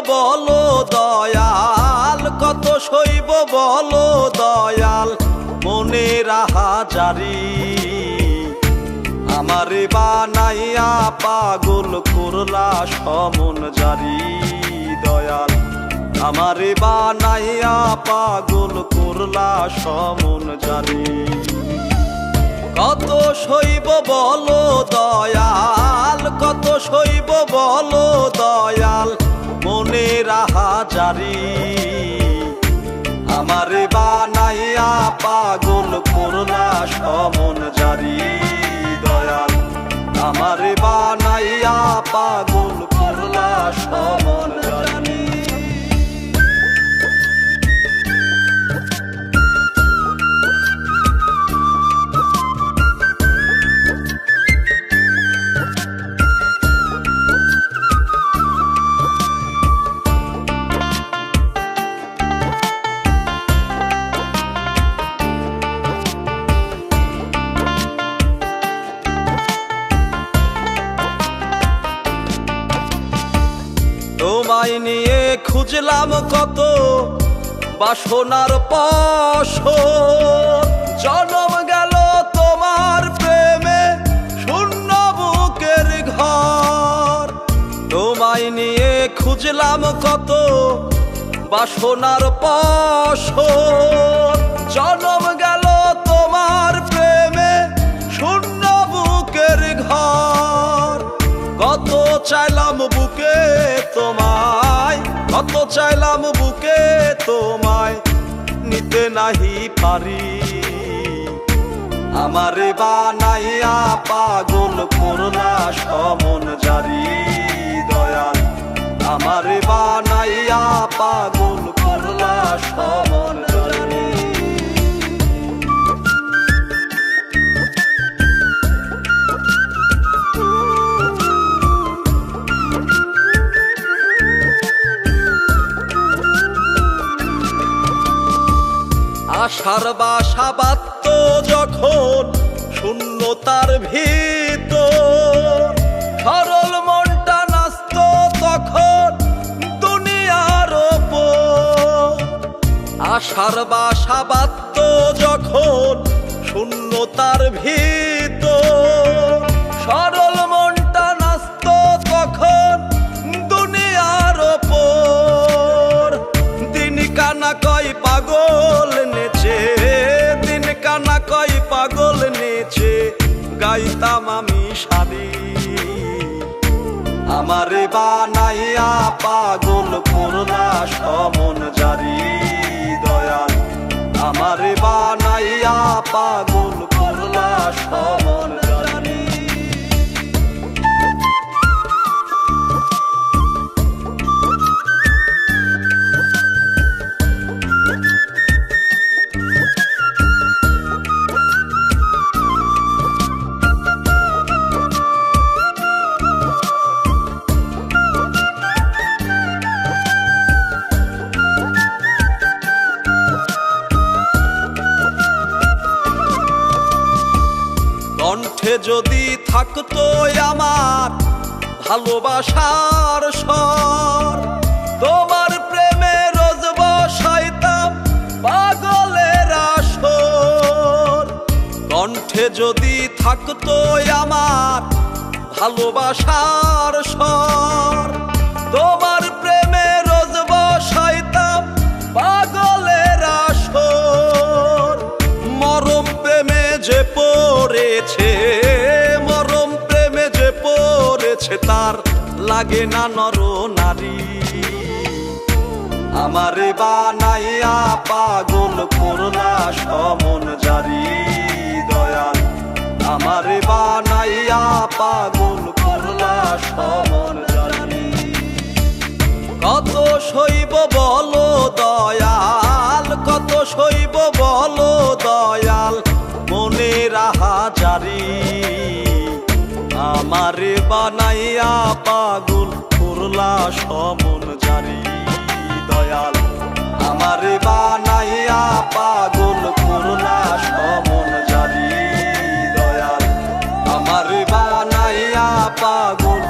বলো দয়াল, কত সইব বলো দয়াল, মনের আহাজারি। আমারে বানাইয়া পাগল করলা সমন জারি দয়াল, আমারে বানাইয়া পাগল করলা সমন জারি। কত সইব বলো দয়াল, কত সইব বলো দয়াল, মনের আহাজারি। আমারে বানাইয়া পাগল করলা সমন জারি দয়াল, আমারে বানাইয়া পাগল করলা সমন জারি। তোমায় নিয়ে খুঁজলাম কত বাসনার পশর, জনম গেল তোমার প্রেমে শূন্য বুকের ঘর। তোমায় নিয়ে খুঁজলাম কত বাসনার পশর, জনম গেল তোমার প্রেমে শূন্য বুকের ঘর। কত চাইলাম বুকে তোমায়, কত চাইলাম বুকে তোমায়, নিতে নাহি পারি। আমারে বানাইয়া পাগল করলা সমন জারি দয়াল, আমারে বানাইয়া পাগল করলা সমন জারি। আশার বাসা বাঁধত যখন শূন্যতার ভিতর, সরল মনটা নাচত তখন দুনিয়ার ওপর। আশার বাসা বাঁধত যখন শূন্যতার ভিতর, সরল মনটা নাচত তখন দুনিয়ার ওপর। দিন কানা কয় পাগল নেচে, দিন কানা কয় পাগল নেচে, গাইতাম আমি সারি। আমারে বানাইয়া পাগল করলা সমন জারি দয়াল, আমারে বানাইয়া পাগল করলা সমন জারি। কণ্ঠে যদি থাকতো আমার ভালোবাসার স্বর, তোমার প্রেমে রোজ বসাইতাম পাগলের আসর। কণ্ঠে যদি থাকতো আমার ভালোবাসার স্বর, তোমার প্রেমে রোজ বসাইতাম পাগলের আসর। মরম প্রেমে যে পড়েছে, মরম প্রেমে যে পড়েছে, তার লাগে না নর নারী। আমারে বানাইয়া পাগল করলা সমন জারি দয়াল, আমারে বানাইয়া পাগল করলা সমন জারি। কত সইব বলো দয়াল, কত সইব বলো দয়াল, মনের আহাজারি। আমারে বানাইয়া পাগল করলা সমন জারি দয়াল, আমারে বানাইয়া পাগল করলা সমন জারি দয়াল, আমারে বানাইয়া পাগল